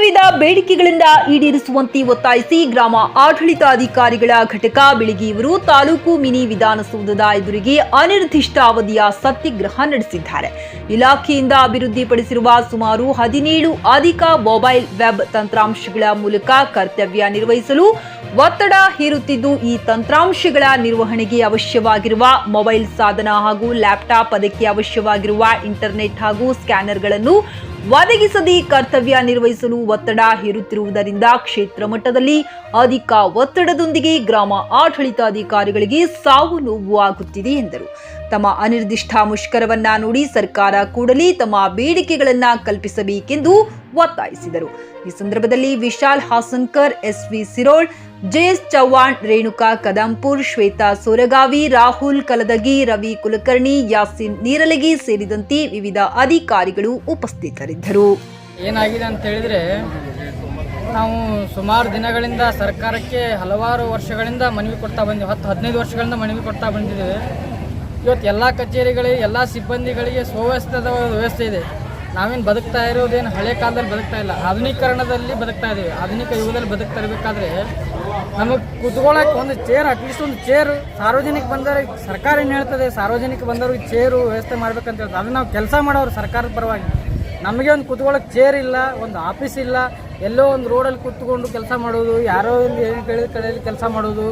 ವಿವಿಧ ಬೇಡಿಕೆಗಳಿಂದ ಈಡೇರಿಸುವಂತೆ ಒತ್ತಾಯಿಸಿ ಗ್ರಾಮ ಆಡಳಿತಾಧಿಕಾರಿಗಳ ಘಟಕ ಬೆಳಗಿಯವರು ತಾಲೂಕು ಮಿನಿ ವಿಧಾನಸೌಧದ ಎದುರಿಗೆ ಅನಿರ್ದಿಷ್ಟಾವಧಿಯ ಸತ್ಯಾಗ್ರಹ ನಡೆಸಿದ್ದಾರೆ. ಇಲಾಖೆಯಿಂದ ಅಭಿವೃದ್ಧಿಪಡಿಸಿರುವ ಸುಮಾರು 17 ಅಧಿಕ ಮೊಬೈಲ್ ವೆಬ್ ತಂತ್ರಾಂಶಗಳ ಮೂಲಕ ಕರ್ತವ್ಯ ನಿರ್ವಹಿಸಲು ಒತ್ತಡ ಹೇರುತ್ತಿದ್ದು, ಈ ತಂತ್ರಾಂಶಗಳ ನಿರ್ವಹಣೆಗೆ ಅವಶ್ಯವಾಗಿರುವ ಮೊಬೈಲ್ ಸಾಧನ ಹಾಗೂ ಲ್ಯಾಪ್ಟಾಪ್, ಅದಕ್ಕೆ ಅವಶ್ಯವಾಗಿರುವ ಇಂಟರ್ನೆಟ್ ಹಾಗೂ ಸ್ಕ್ಯಾನರ್ಗಳನ್ನು ಒದಗಿಸದೆ ಕರ್ತವ್ಯ ನಿರ್ವಹಿಸಲು ಒತ್ತಡ ಹೇರುತ್ತಿರುವುದರಿಂದ ಕ್ಷೇತ್ರ ಮಟ್ಟದಲ್ಲಿ ಅಧಿಕ ಒತ್ತಡದೊಂದಿಗೆ ಗ್ರಾಮ ಆಡಳಿತಾಧಿಕಾರಿಗಳಿಗೆ ಸಾವು ನೋವು ಆಗುತ್ತಿದೆ ಎಂದರು. ತಮ್ಮ ಅನಿರ್ದಿಷ್ಟ ಮುಷ್ಕರವನ್ನ ನೋಡಿ ಸರ್ಕಾರ ಕೂಡಲೇ ತಮ್ಮ ಬೇಡಿಕೆಗಳನ್ನು ಕಲ್ಪಿಸಬೇಕೆಂದು ಒತ್ತಾಯಿಸಿದರು. ಈ ಸಂದರ್ಭದಲ್ಲಿ ವಿಶಾಲ್ ಹಾಸನ್ಕರ್, ಎಸ್ವಿ ಸಿರೋಳ್, ಜೆಎಸ್ ಚವ್ಹಾಣ್, ರೇಣುಕಾ ಕದಂಪುರ್, ಶ್ವೇತಾ ಸೋರಗಾವಿ, ರಾಹುಲ್ ಕಲದಗಿ, ರವಿ ಕುಲಕರ್ಣಿ, ಯಾಸಿನ್ ನೀರಲಗಿ ಸೇರಿದಂತೆ ವಿವಿಧ ಅಧಿಕಾರಿಗಳು ಉಪಸ್ಥಿತರಿದ್ದರು. ಏನಾಗಿದೆ ಅಂತ ಹೇಳಿದ್ರೆ, ನಾವು ಸುಮಾರು ದಿನಗಳಿಂದ ಸರ್ಕಾರಕ್ಕೆ ಹಲವಾರು ವರ್ಷಗಳಿಂದ ಮನವಿ ಕೊಡ್ತಾ ಬಂದಿದ್ದೇವೆ. 10-15 ವರ್ಷಗಳಿಂದ ಮನವಿ ಕೊಡ್ತಾ ಬಂದಿದ್ದೇವೆ. ಇವತ್ತು ಎಲ್ಲ ಕಚೇರಿಗಳಿಗೆ, ಎಲ್ಲ ಸಿಬ್ಬಂದಿಗಳಿಗೆ ಸುವ್ಯವಸ್ಥಿತ ವ್ಯವಸ್ಥೆ ಇದೆ. ನಾವೇನು ಬದುಕ್ತಾ ಇರೋದೇನು ಹಳೆ ಕಾಲದಲ್ಲಿ ಬದುಕ್ತಾ ಇಲ್ಲ, ಆಧುನೀಕರಣದಲ್ಲಿ ಬದುಕ್ತಾ ಇದ್ದೀವಿ. ಆಧುನಿಕ ಯುಗದಲ್ಲಿ ಬದುಕ್ತಾ ಇರಬೇಕಾದ್ರೆ ನಮಗೆ ಕೂತ್ಕೊಳ್ಳೋಕೆ ಒಂದು ಚೇರ್, ಅಟ್ಲೀಸ್ಟ್ ಒಂದು ಚೇರು ಸಾರ್ವಜನಿಕ ಬಂದವ್ರಿಗೆ ಸರ್ಕಾರ ಏನು ಹೇಳ್ತದೆ, ಸಾರ್ವಜನಿಕ ಬಂದವ್ರಿಗೆ ಚೇರು ವ್ಯವಸ್ಥೆ ಮಾಡ್ಬೇಕಂತ ಹೇಳ್ತದೆ. ಅದನ್ನು ನಾವು ಕೆಲಸ ಮಾಡೋರು ಸರ್ಕಾರದ ಪರವಾಗಿ. ನಮಗೆ ಒಂದು ಕೂತ್ಕೊಳ್ಳೋಕೆ ಚೇರ್ ಇಲ್ಲ, ಒಂದು ಆಫೀಸ್ ಇಲ್ಲ, ಎಲ್ಲೋ ಒಂದು ರೋಡಲ್ಲಿ ಕೂತ್ಕೊಂಡು ಕೆಲಸ ಮಾಡೋದು, ಯಾರೋ ಒಂದು ಹೇಳಿದ ಕಡೆಯಲ್ಲಿ ಕೆಲಸ ಮಾಡೋದು,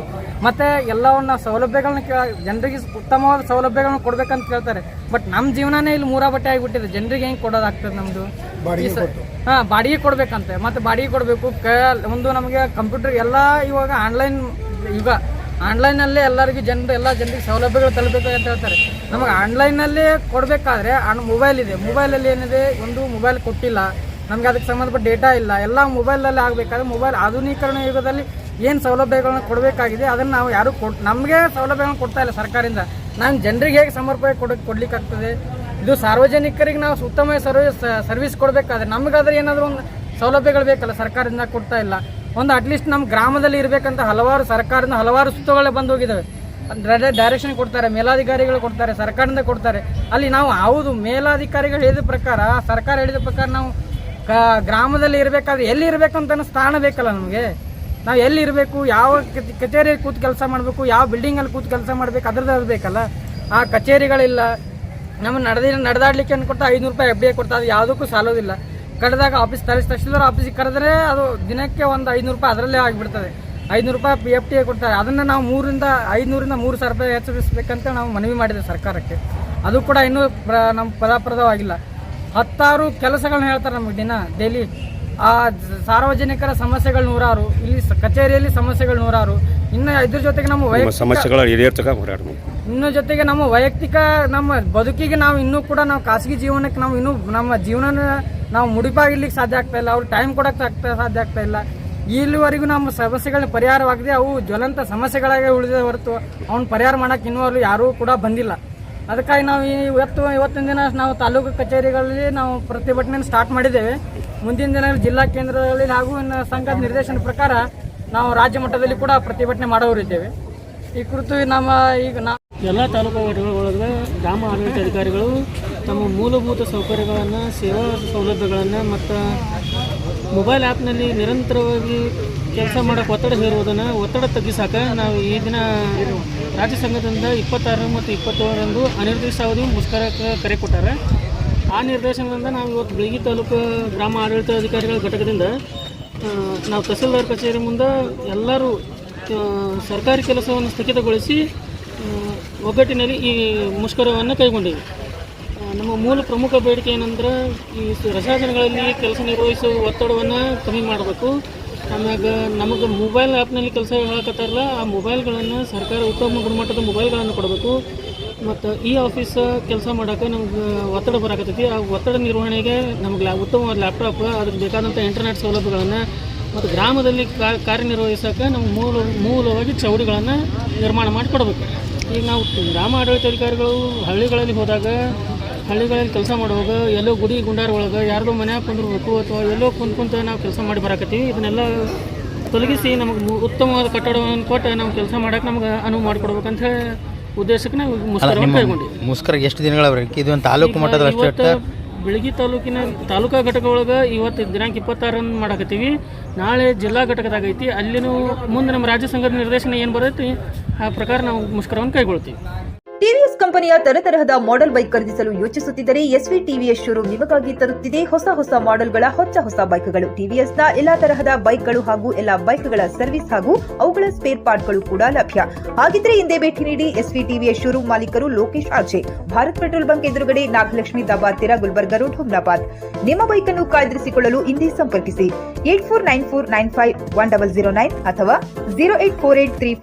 ಮತ್ತು ಎಲ್ಲವನ್ನ ಸೌಲಭ್ಯಗಳನ್ನ ಜನರಿಗೆ ಉತ್ತಮವಾದ ಸೌಲಭ್ಯಗಳನ್ನ ಕೊಡ್ಬೇಕಂತ ಕೇಳ್ತಾರೆ. ಬಟ್ ನಮ್ಮ ಜೀವನನೇ ಇಲ್ಲಿ ಮೂರಾ ಬಟ್ಟೆ ಆಗಿಬಿಟ್ಟಿದೆ. ಜನರಿಗೆ ಹೆಂಗೆ ಕೊಡೋದಾಗ್ತದೆ? ನಮ್ಮದು ಬಾಡಿಗೆ ಕೊಡ್ಬೇಕಂತೆ, ಮತ್ತು ಬಾಡಿಗೆ ಕೊಡಬೇಕು. ಒಂದು ನಮಗೆ ಕಂಪ್ಯೂಟರ್ ಎಲ್ಲ ಇವಾಗ ಆನ್ಲೈನ್ ಯುಗ, ಆನ್ಲೈನಲ್ಲೇ ಎಲ್ಲರಿಗೂ ಎಲ್ಲ ಜನರಿಗೆ ಸೌಲಭ್ಯಗಳು ತಲುಪಬೇಕು ಅಂತ ಹೇಳ್ತಾರೆ. ನಮಗೆ ಆನ್ಲೈನಲ್ಲೇ ಕೊಡಬೇಕಾದ್ರೆ ಮೊಬೈಲ್ ಇದೆ, ಮೊಬೈಲಲ್ಲಿ ಏನಿದೆ, ಒಂದು ಮೊಬೈಲ್ ಕೊಟ್ಟಿಲ್ಲ ನಮಗೆ, ಅದಕ್ಕೆ ಸಂಬಂಧಪಟ್ಟ ಡೇಟಾ ಇಲ್ಲ, ಎಲ್ಲ ಮೊಬೈಲಲ್ಲೇ ಆಗಬೇಕಾದ್ರೆ ಮೊಬೈಲ್ ಆಧುನೀಕರಣ ಯುಗದಲ್ಲಿ ಏನು ಸೌಲಭ್ಯಗಳನ್ನ ಕೊಡಬೇಕಾಗಿದೆ ಅದನ್ನು ನಾವು ಯಾರು ನಮಗೆ ಸೌಲಭ್ಯಗಳನ್ನ ಕೊಡ್ತಾ ಇಲ್ಲ ಸರ್ಕಾರದಿಂದ. ನಾನು ಜನರಿಗೆ ಹೇಗೆ ಸಮರ್ಪಣೆ ಕೊಡ್ಲಿಕ್ಕಾಗ್ತದೆ? ಇದು ಸಾರ್ವಜನಿಕರಿಗೆ ನಾವು ಉತ್ತಮ ಸರ್ವಿಸ್ ಕೊಡಬೇಕಾದ್ರೆ ನಮಗಾದ್ರೆ ಏನಾದರೂ ಒಂದು ಸೌಲಭ್ಯಗಳು ಬೇಕಲ್ಲ, ಸರ್ಕಾರದಿಂದ ಕೊಡ್ತಾ ಇಲ್ಲ. ಒಂದು ಅಟ್ಲೀಸ್ಟ್ ನಮ್ಮ ಗ್ರಾಮದಲ್ಲಿ ಇರಬೇಕಂತ ಹಲವಾರು ಸರ್ಕಾರದಿಂದ ಹಲವಾರು ಸುತ್ತಗಳೇ ಬಂದು ಹೋಗಿದ್ದಾವೆ. ಡೈರೆಕ್ಷನ್ ಕೊಡ್ತಾರೆ, ಮೇಲಾಧಿಕಾರಿಗಳು ಕೊಡ್ತಾರೆ, ಸರ್ಕಾರದಿಂದ ಕೊಡ್ತಾರೆ. ಅಲ್ಲಿ ನಾವು ಹೌದು ಮೇಲಾಧಿಕಾರಿಗಳು ಹೇಳಿದ ಪ್ರಕಾರ, ಸರ್ಕಾರ ಹೇಳಿದ ಪ್ರಕಾರ ನಾವು ಗ್ರಾಮದಲ್ಲಿ ಇರಬೇಕಾದ್ರೆ ಎಲ್ಲಿ ಇರಬೇಕು ಅಂತ ಸ್ಥಾನ ಬೇಕಲ್ಲ ನಮಗೆ. ನಾವು ಎಲ್ಲಿ ಇರಬೇಕು, ಯಾವ ಕಚೇರಿಯಲ್ಲಿ ಕೂತು ಕೆಲಸ ಮಾಡಬೇಕು, ಯಾವ ಬಿಲ್ಡಿಂಗಲ್ಲಿ ಕೂತು ಕೆಲಸ ಮಾಡಬೇಕು, ಅದ್ರದ್ದು ಬೇಕಲ್ಲ. ಆ ಕಚೇರಿಗಳಿಲ್ಲ. ನಮ್ಮ ನಡೆದಾಡ್ಲಿಕ್ಕೆ ಏನು ಕೊಡ್ತಾ 500 ರೂಪಾಯಿ FDI ಕೊಡ್ತಾ, ಅದು ಯಾವುದಕ್ಕೂ ಸಾಲೋದಿಲ್ಲ. ಕರೆದಾಗ ಆಫೀಸ್ ತಹಸೀಲ್ದಾರ್ ಆಫೀಸಿಗೆ ಕರೆದ್ರೆ ಅದು ದಿನಕ್ಕೆ ಒಂದು 500 ರೂಪಾಯಿ ಅದರಲ್ಲೇ ಆಗಿಬಿಡ್ತದೆ. 500 ರೂಪಾಯಿ FDI ಕೊಡ್ತಾರೆ. ಅದನ್ನು ನಾವು 500ರಿಂದ 3,000 ರೂಪಾಯಿ ಹೆಚ್ಚಿಸಬೇಕಂತ ನಾವು ಮನವಿ ಮಾಡಿದ್ದೇವೆ ಸರ್ಕಾರಕ್ಕೆ. ಅದು ಕೂಡ ಇನ್ನೂ ನಮ್ಮ ಪದಪ್ರದವಾಗಿಲ್ಲ. 10 ಕೆಲಸಗಳನ್ನ ಹೇಳ್ತಾರೆ ನಮಗೆ ಡೈಲಿ. ಆ ಸಾರ್ವಜನಿಕರ ಸಮಸ್ಯೆಗಳು 100, ಇಲ್ಲಿ ಕಚೇರಿಯಲ್ಲಿ ಸಮಸ್ಯೆಗಳು 100. ಇನ್ನು ಇದ್ರ ಜೊತೆಗೆ ನಮ್ಮ ಜೊತೆಗೆ ನಮ್ಮ ವೈಯಕ್ತಿಕ ನಮ್ಮ ಬದುಕಿಗೆ ನಾವು ಇನ್ನೂ ಕೂಡ ನಾವು ಖಾಸಗಿ ಜೀವನಕ್ಕೆ ನಾವು ಇನ್ನೂ ನಮ್ಮ ಜೀವನ ನಾವು ಮುಡಿಪಾಗಿರ್ಲಿಕ್ಕೆ ಸಾಧ್ಯ ಆಗ್ತಾ ಇಲ್ಲ. ಅವ್ರು ಟೈಮ್ ಕೊಡೋಕ್ಕೆ ಸಾಧ್ಯ ಆಗ್ತಾ ಇಲ್ಲ. ಇಲ್ಲಿವರೆಗೂ ನಮ್ಮ ಸಮಸ್ಯೆಗಳನ್ನ ಪರಿಹಾರವಾಗಿದೆ. ಅವು ಜ್ವಲಂತ ಸಮಸ್ಯೆಗಳಾಗಿ ಉಳಿದ ಹೊರತು ಅವನ್ನ ಪರಿಹಾರ ಮಾಡೋಕ್ಕೆ ಇನ್ನೂವರೆಗೂ ಯಾರೂ ಕೂಡ ಬಂದಿಲ್ಲ. ಅದಕ್ಕಾಗಿ ನಾವು ಇವತ್ತಿನ ದಿನ ನಾವು ತಾಲೂಕು ಕಚೇರಿಗಳಲ್ಲಿ ನಾವು ಪ್ರತಿಭಟನೆ ಸ್ಟಾರ್ಟ್ ಮಾಡಿದ್ದೇವೆ. ಮುಂದಿನ ದಿನ ಜಿಲ್ಲಾ ಕೇಂದ್ರಗಳಲ್ಲಿ ಹಾಗೂ ಸಂಘದ ನಿರ್ದೇಶನ ಪ್ರಕಾರ ನಾವು ರಾಜ್ಯ ಮಟ್ಟದಲ್ಲಿ ಕೂಡ ಪ್ರತಿಭಟನೆ ಮಾಡೋರಿದ್ದೇವೆ. ಈ ಕುರಿತು ನಮ್ಮ ಎಲ್ಲ ತಾಲೂಕು ಘಟಕಗಳೊಳಗೆ ಗ್ರಾಮ ಆಡಳಿತಾಧಿಕಾರಿಗಳು ತಮ್ಮ ಮೂಲಭೂತ ಸೌಕರ್ಯಗಳನ್ನು, ಸೇವಾ ಸೌಲಭ್ಯಗಳನ್ನು ಮತ್ತು ಮೊಬೈಲ್ ಆ್ಯಪ್ನಲ್ಲಿ ನಿರಂತರವಾಗಿ ಕೆಲಸ ಮಾಡೋಕ್ಕೆ ಒತ್ತಡ ಹೇರುವುದನ್ನು ಒತ್ತಡ ತಗ್ಗಿಸಾಕ ನಾವು ಈ ದಿನ ರಾಜ್ಯ ಸಂಘದಿಂದ 26 ಮತ್ತು 27ರಂದು ಅನಿರ್ದಿಷ್ಟಾವಧಿ ಮುಷ್ಕರಕ್ಕೆ ಕರೆ ಕೊಟ್ಟಾರೆ. ಆ ನಿರ್ದೇಶನದಿಂದ ನಾವು ಇವತ್ತು ಬೆಳಗಿ ತಾಲೂಕು ಗ್ರಾಮ ಆಡಳಿತಾಧಿಕಾರಿಗಳ ಘಟಕದಿಂದ ನಾವು ತಹಸೀಲ್ದಾರ್ ಕಚೇರಿ ಮುಂದೆ ಎಲ್ಲರೂ ಸರ್ಕಾರಿ ಕೆಲಸವನ್ನು ಸ್ಥಗಿತಗೊಳಿಸಿ ಒಗ್ಗಟ್ಟಿನಲ್ಲಿ ಈ ಮುಷ್ಕರವನ್ನು ಕೈಗೊಂಡಿವೆ. ನಮ್ಮ ಮೂಲ ಪ್ರಮುಖ ಬೇಡಿಕೆ ಏನಂದ್ರೆ, ಈ ರಜಾದಿನಗಳಲ್ಲಿ ಕೆಲಸ ನಿರ್ವಹಿಸುವ ಒತ್ತಡವನ್ನು ಕಮ್ಮಿ ಮಾಡಬೇಕು. ಆಮ್ಯಾಗ ನಮಗೆ ಮೊಬೈಲ್ ಆ್ಯಪ್ನಲ್ಲಿ ಕೆಲಸ ಹೇಳಕತ್ತಾರಲ್ಲ, ಆ ಮೊಬೈಲ್ಗಳನ್ನು ಸರ್ಕಾರ ಉತ್ತಮ ಗುಣಮಟ್ಟದ ಮೊಬೈಲ್ಗಳನ್ನು ಕೊಡಬೇಕು. ಮತ್ತು ಈ ಆಫೀಸ್ ಕೆಲಸ ಮಾಡೋಕ್ಕೆ ನಮ್ಗೆ ಒತ್ತಡ ಬರಾಕತ್ತೈತಿ. ಆ ಒತ್ತಡ ನಿರ್ವಹಣೆಗೆ ನಮಗೆ ಉತ್ತಮವಾದ ಲ್ಯಾಪ್ಟಾಪ್, ಅದಕ್ಕೆ ಬೇಕಾದಂಥ ಇಂಟರ್ನೆಟ್ ಸೌಲಭ್ಯಗಳನ್ನು ಮತ್ತು ಗ್ರಾಮದಲ್ಲಿ ಕಾರ್ಯನಿರ್ವಹಿಸೋಕೆ ನಮ್ಗೆ ಮೂಲವಾಗಿ ಚೌಡಿಗಳನ್ನು ನಿರ್ಮಾಣ ಮಾಡಿ ಕೊಡಬೇಕು. ಈಗ ನಾವು ಗ್ರಾಮ ಆಡಳಿತಾಧಿಕಾರಿಗಳು ಹಳ್ಳಿಗಳಲ್ಲಿ ಹೋದಾಗ, ಹಳ್ಳಿಗಳಲ್ಲಿ ಕೆಲಸ ಮಾಡುವಾಗ ಎಲ್ಲೋ ಗುಡಿ ಗುಂಡಾರ ಒಳಗೆ ಯಾರ್ದೋ ಮನ್ಯಾಗ ಕುಂದಿರ್ಬೇಕು ಅಥವಾ ಎಲ್ಲೋ ಕುಂತ ನಾವು ಕೆಲಸ ಮಾಡಿ ಬರಾಕತ್ತೀವಿ. ಇದನ್ನೆಲ್ಲ ತೊಲಗಿಸಿ ನಮಗೆ ಉತ್ತಮವಾದ ಕಟ್ಟಡವನ್ನು ಕೊಟ್ಟು ನಾವು ಕೆಲಸ ಮಾಡೋಕೆ ನಮ್ಗೆ ಅನುವು ಮಾಡಿಕೊಡ್ಬೇಕಂತ ಹೇಳಿ ಉದ್ದೇಶಕ್ಕೆ ನಾವು ಮುಷ್ಕರವನ್ನು ಕೈಗೊಂಡಿವಿ. ಮುಷ್ಕರ ಎಷ್ಟು ದಿನಗಳವರೆಗೆ ಇದು ತಾಲೂಕು ಮಟ್ಟದ ಬೆಳಗಿ ತಾಲೂಕಾ ಘಟಕ ಒಳಗೆ ಇವತ್ತು ದಿನಾಂಕ 26 ಮಾಡಕತ್ತೀವಿ. ನಾಳೆ ಜಿಲ್ಲಾ ಘಟಕದಾಗ ಐತಿ. ಅಲ್ಲಿನೂ ಮುಂದೆ ನಮ್ಮ ರಾಜ್ಯ ಸಂಘದ ನಿರ್ದೇಶನ ಏನು ಬರುತ್ತೆ ಆ ಪ್ರಕಾರ ನಾವು ಮುಷ್ಕರವನ್ನು ಕೈಗೊಳ್ತೀವಿ. ಟಿವಿಎಸ್ ಕಂಪನಿಯ ತರತರಹದ ಮಾಡೆಲ್ ಬೈಕ್ ಖರೀದಿಸಲು ಯೋಚಿಸುತ್ತಿದ್ದರೆ ಎಸ್ವಿ ಟಿವಿಎಸ್ ಶೋರೂಮ್ ನಿಮಗಾಗಿ ತರುತ್ತಿದೆ ಹೊಸ ಮಾಡೆಲ್ಗಳ ಹೊಸ ಬೈಕ್ಗಳು. ಟಿವಿಎಸ್ನ ಎಲ್ಲಾ ತರಹದ ಬೈಕ್ಗಳು ಹಾಗೂ ಎಲ್ಲಾ ಬೈಕ್ಗಳ ಸರ್ವಿಸ್ ಹಾಗೂ ಅವುಗಳ ಸ್ಪೇರ್ ಪಾರ್ಟ್ಗಳು ಕೂಡ ಲಭ್ಯ. ಹಾಗಿದ್ರೆ ಹಿಂದೆ ಭೇಟಿ ನೀಡಿ ಎಸ್ವಿ ಟಿವಿಎಸ್ ಶೋರೂಮ್ ಮಾಲೀಕರು Lokesh RJ, Bharat petrol bunk ಎದುರುಗಡೆ, ನಾಗಲಕ್ಷ್ಮಿ ದಾಬಾ ಹತ್ತಿರ, ಗುಲ್ಬರ್ಗಾ ರೋಡ್, ಹುಮ್ನಾಬಾದ್. ನಿಮ್ಮ ಬೈಕ್ ಅನ್ನು ಕಾಯ್ದಿರಿಸಿಕೊಳ್ಳಲು ಹಿಂದೆ ಸಂಪರ್ಕಿಸಿ 8494951009 ಅಥವಾ 08483